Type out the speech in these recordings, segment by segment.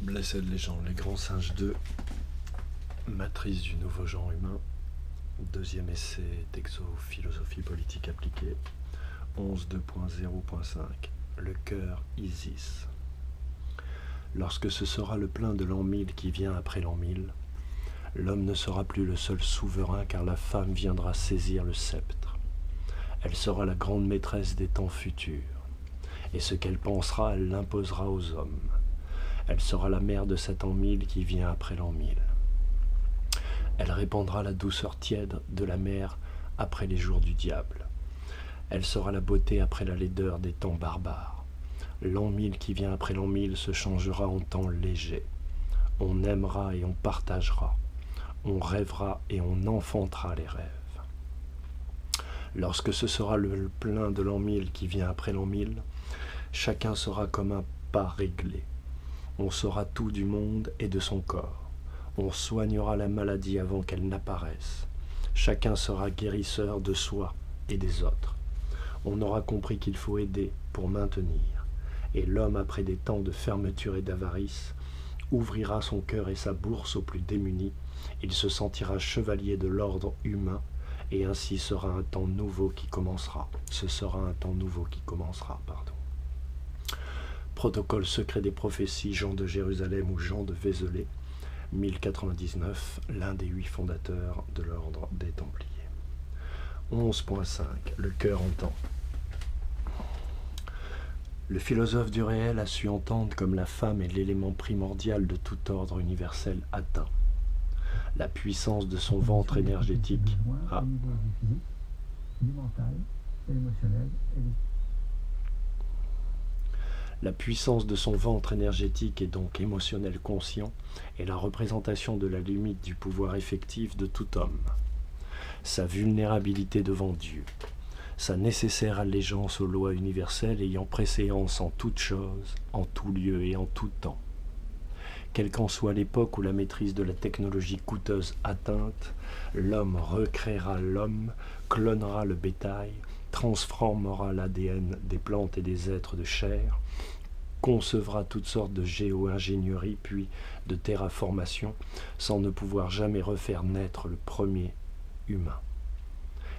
Blessed Legend, les grands singes 2, matrice du nouveau genre humain, deuxième essai d'exophilosophie politique appliquée, 11.2.0.5, le cœur Isis. Lorsque ce sera le plein de l'an 1000 qui vient après l'an 1000, l'homme ne sera plus le seul souverain car la femme viendra saisir le sceptre. Elle sera la grande maîtresse des temps futurs, et ce qu'elle pensera, elle l'imposera aux hommes. Elle sera la mère de cet an 1000 qui vient après l'an 1000. Elle répandra la douceur tiède de la mer après les jours du diable. Elle sera la beauté après la laideur des temps barbares. L'an 1000 qui vient après l'an 1000 se changera en temps léger. On aimera et on partagera. On rêvera et on enfantera les rêves. Lorsque ce sera le plein de l'an 1000 qui vient après l'an 1000, chacun sera comme un pas réglé. On saura tout du monde et de son corps. On soignera la maladie avant qu'elle n'apparaisse. Chacun sera guérisseur de soi et des autres. On aura compris qu'il faut aider pour maintenir. Et l'homme, après des temps de fermeture et d'avarice, ouvrira son cœur et sa bourse aux plus démunis. Il se sentira chevalier de l'ordre humain, et ainsi sera un temps nouveau qui commencera. Ce sera un temps nouveau qui commencera, Protocole secret des prophéties, Jean de Jérusalem ou Jean de Vézelay, 1099, l'un des 8 fondateurs de l'ordre des Templiers. 11.5, le cœur entend. Le philosophe du réel a su entendre comme la femme est l'élément primordial de tout ordre universel atteint. La puissance de son ventre énergétique a... La puissance de son ventre énergétique et donc émotionnel conscient est la représentation de la limite du pouvoir effectif de tout homme. Sa vulnérabilité devant Dieu, sa nécessaire allégeance aux lois universelles ayant préséance en toute chose, en tout lieu et en tout temps. Quelle qu'en soit l'époque où la maîtrise de la technologie coûteuse atteinte, l'homme recréera l'homme, clonera le bétail, transformera l'ADN des plantes et des êtres de chair, concevra toutes sortes de géo-ingénierie puis de terraformation, sans ne pouvoir jamais refaire naître le premier humain.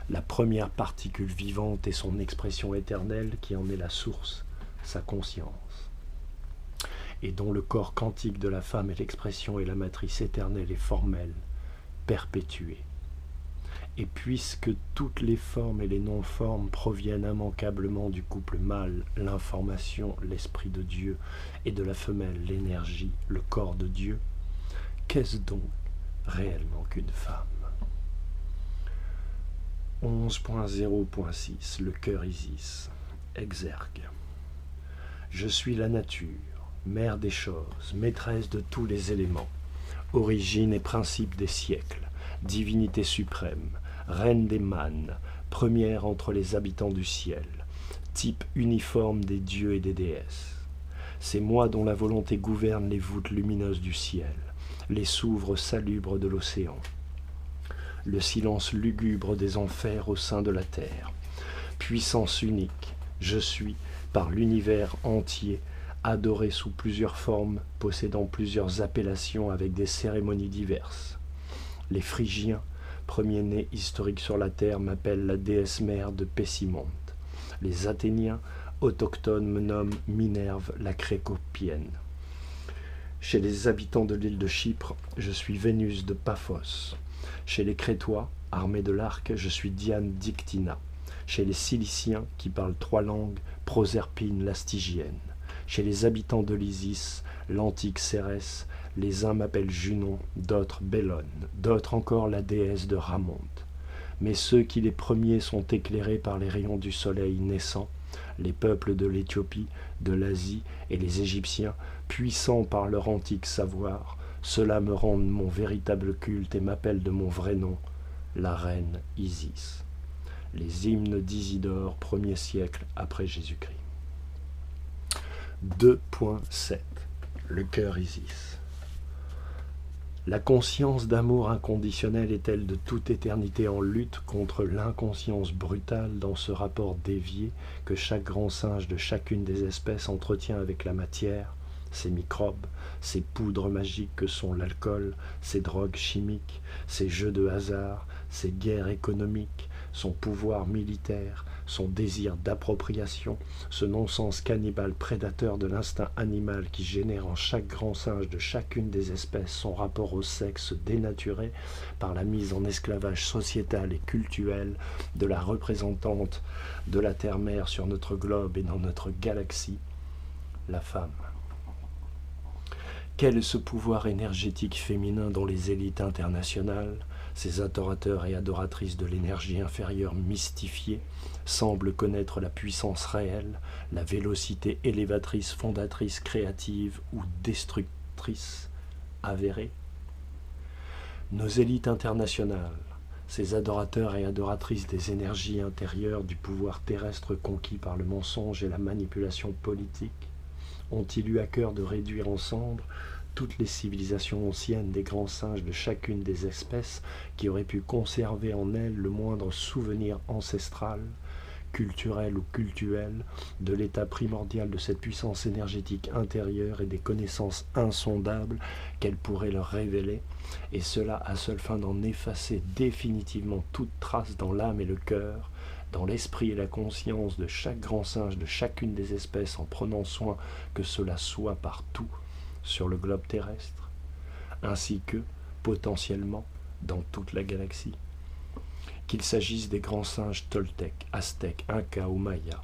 La première particule vivante est son expression éternelle qui en est la source, sa conscience, et dont le corps quantique de la femme est l'expression et la matrice éternelle et formelle, perpétuée. Et puisque toutes les formes et les non-formes proviennent immanquablement du couple mâle, l'information, l'esprit de Dieu, et de la femelle, l'énergie, le corps de Dieu, qu'est-ce donc réellement qu'une femme ? 11.0.6, le cœur Isis, exergue. Je suis la nature, mère des choses, maîtresse de tous les éléments, origine et principe des siècles, divinité suprême, reine des mânes, première entre les habitants du ciel, type uniforme des dieux et des déesses. C'est moi dont la volonté gouverne les voûtes lumineuses du ciel, les souvres salubres de l'océan, le silence lugubre des enfers au sein de la terre. Puissance unique, je suis, par l'univers entier, adoré sous plusieurs formes, possédant plusieurs appellations avec des cérémonies diverses. Les Phrygiens, premiers-nés historiques sur la terre, m'appellent la déesse mère de Pessymonte. Les Athéniens, autochtones, me nomment Minerve la Crécopienne. Chez les habitants de l'île de Chypre, je suis Vénus de Paphos. Chez les Crétois, armés de l'arc, je suis Diane d'Ictina. Chez les Ciliciens, qui parlent 3 langues, Proserpine la Stygienne. Chez les habitants de l'Isis, l'antique Cérès, les uns m'appellent Junon, d'autres Bellone, d'autres encore la déesse de Ramonte. Mais ceux qui les premiers sont éclairés par les rayons du soleil naissant, les peuples de l'Éthiopie, de l'Asie et les Égyptiens, puissants par leur antique savoir, ceux-là me rendent mon véritable culte et m'appellent de mon vrai nom, la reine Isis. Les hymnes d'Isidore, 1er siècle après Jésus-Christ. 2.7, le cœur Isis. La conscience d'amour inconditionnel est-elle de toute éternité en lutte contre l'inconscience brutale dans ce rapport dévié que chaque grand singe de chacune des espèces entretient avec la matière, ces microbes, ces poudres magiques que sont l'alcool, ces drogues chimiques, ces jeux de hasard, ces guerres économiques, son pouvoir militaire, son désir d'appropriation, ce non-sens cannibale prédateur de l'instinct animal qui génère en chaque grand singe de chacune des espèces son rapport au sexe dénaturé par la mise en esclavage sociétal et cultuel de la représentante de la terre-mère sur notre globe et dans notre galaxie, la femme. Quel est ce pouvoir énergétique féminin dont les élites internationales, ces adorateurs et adoratrices de l'énergie inférieure mystifiée, semblent connaître la puissance réelle, la vélocité élévatrice, fondatrice, créative ou destructrice avérée? Nos élites internationales, ces adorateurs et adoratrices des énergies intérieures du pouvoir terrestre conquis par le mensonge et la manipulation politique, ont-ils eu à cœur de réduire en cendres toutes les civilisations anciennes des grands singes de chacune des espèces qui auraient pu conserver en elles le moindre souvenir ancestral, culturel ou cultuel, de l'état primordial de cette puissance énergétique intérieure et des connaissances insondables qu'elle pourrait leur révéler, et cela à seule fin d'en effacer définitivement toute trace dans l'âme et le cœur, dans l'esprit et la conscience de chaque grand singe de chacune des espèces, en prenant soin que cela soit partout sur le globe terrestre, ainsi que, potentiellement, dans toute la galaxie. Qu'il s'agisse des grands singes toltèques, aztèques, incas ou mayas,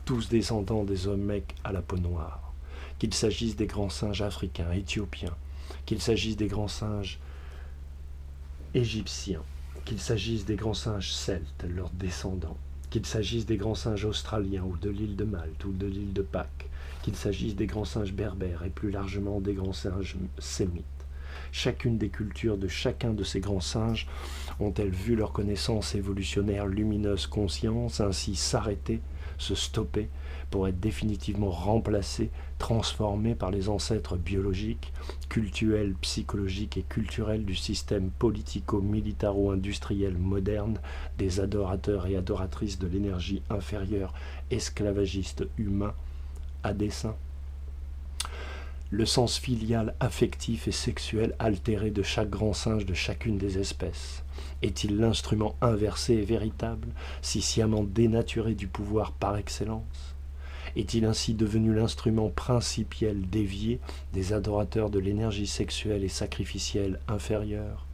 tous descendants des Olmecs à la peau noire, qu'il s'agisse des grands singes africains, éthiopiens, qu'il s'agisse des grands singes égyptiens, qu'il s'agisse des grands singes celtes, leurs descendants, qu'il s'agisse des grands singes australiens ou de l'île de Malte ou de l'île de Pâques, qu'il s'agisse des grands singes berbères et plus largement des grands singes sémites. Chacune des cultures de chacun de ces grands singes ont-elles vu leur connaissance évolutionnaire lumineuse conscience ainsi s'arrêter, se stopper, pour être définitivement remplacées, transformées par les ancêtres biologiques, cultuels, psychologiques et culturels du système politico-militaro-industriel moderne des adorateurs et adoratrices de l'énergie inférieure esclavagiste humain à dessein? Le sens filial, affectif et sexuel altéré de chaque grand singe de chacune des espèces est-il l'instrument inversé et véritable, si sciemment dénaturé du pouvoir par excellence? Est-il ainsi devenu l'instrument principiel dévié des adorateurs de l'énergie sexuelle et sacrificielle inférieure?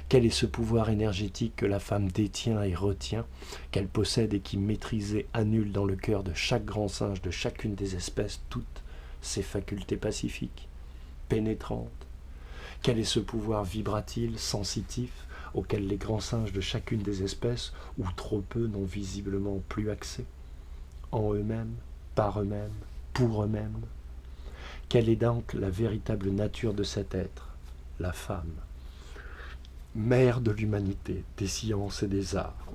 Quel est ce pouvoir énergétique que la femme détient et retient, qu'elle possède et qui maîtrise et annule dans le cœur de chaque grand singe de chacune des espèces toutes ses facultés pacifiques, pénétrantes? Quel est ce pouvoir vibratil, sensitif, auquel les grands singes de chacune des espèces, ou trop peu, n'ont visiblement plus accès? En eux-mêmes, par eux-mêmes, pour eux-mêmes? Quelle est donc la véritable nature de cet être, la femme, mère de l'humanité, des sciences et des arts,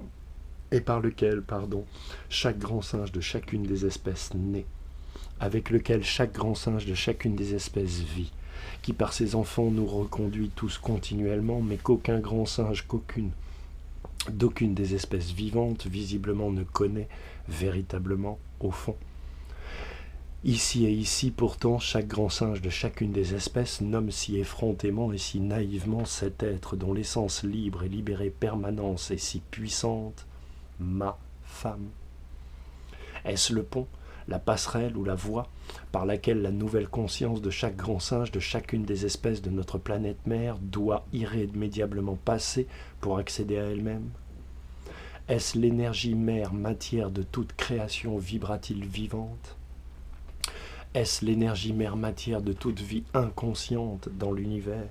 et par lequel, chaque grand singe de chacune des espèces naît, avec lequel chaque grand singe de chacune des espèces vit, qui par ses enfants nous reconduit tous continuellement, mais qu'aucun grand singe, d'aucune des espèces vivantes visiblement ne connaît véritablement au fond. Ici et ici, pourtant, chaque grand singe de chacune des espèces nomme si effrontément et si naïvement cet être dont l'essence libre et libérée permanence est si puissante, ma femme. Est-ce le pont, la passerelle ou la voie par laquelle la nouvelle conscience de chaque grand singe de chacune des espèces de notre planète mère doit irrémédiablement passer pour accéder à elle-même? Est-ce l'énergie mère matière de toute création vibratile vivante? Est-ce l'énergie mère matière de toute vie inconsciente dans l'univers?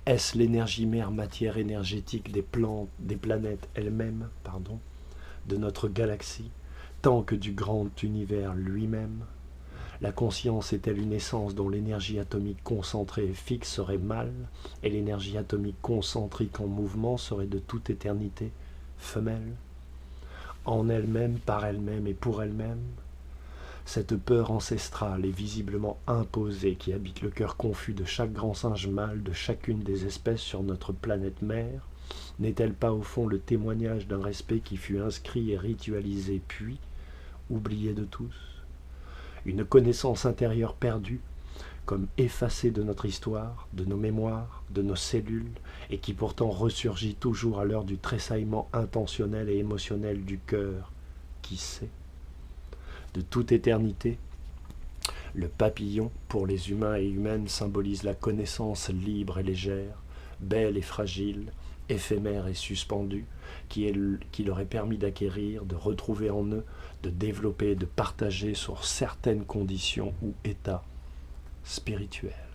Est-ce l'énergie mère matière énergétique des planètes elles-mêmes, de notre galaxie, tant que du grand univers lui-même? La conscience est-elle une essence dont l'énergie atomique concentrée et fixe serait mâle, et l'énergie atomique concentrique en mouvement serait de toute éternité femelle? En elle-même, par elle-même et pour elle-même? Cette peur ancestrale et visiblement imposée qui habite le cœur confus de chaque grand singe mâle de chacune des espèces sur notre planète mère, n'est-elle pas au fond le témoignage d'un respect qui fut inscrit et ritualisé puis oublié de tous? une connaissance intérieure perdue, comme effacée de notre histoire, de nos mémoires, de nos cellules, et qui pourtant ressurgit toujours à l'heure du tressaillement intentionnel et émotionnel du cœur, qui sait. De toute éternité, le papillon, pour les humains et humaines, symbolise la connaissance libre et légère, belle et fragile, éphémère et suspendue, qui leur est permis d'acquérir, de retrouver en eux, de développer, de partager sur certaines conditions ou états spirituels.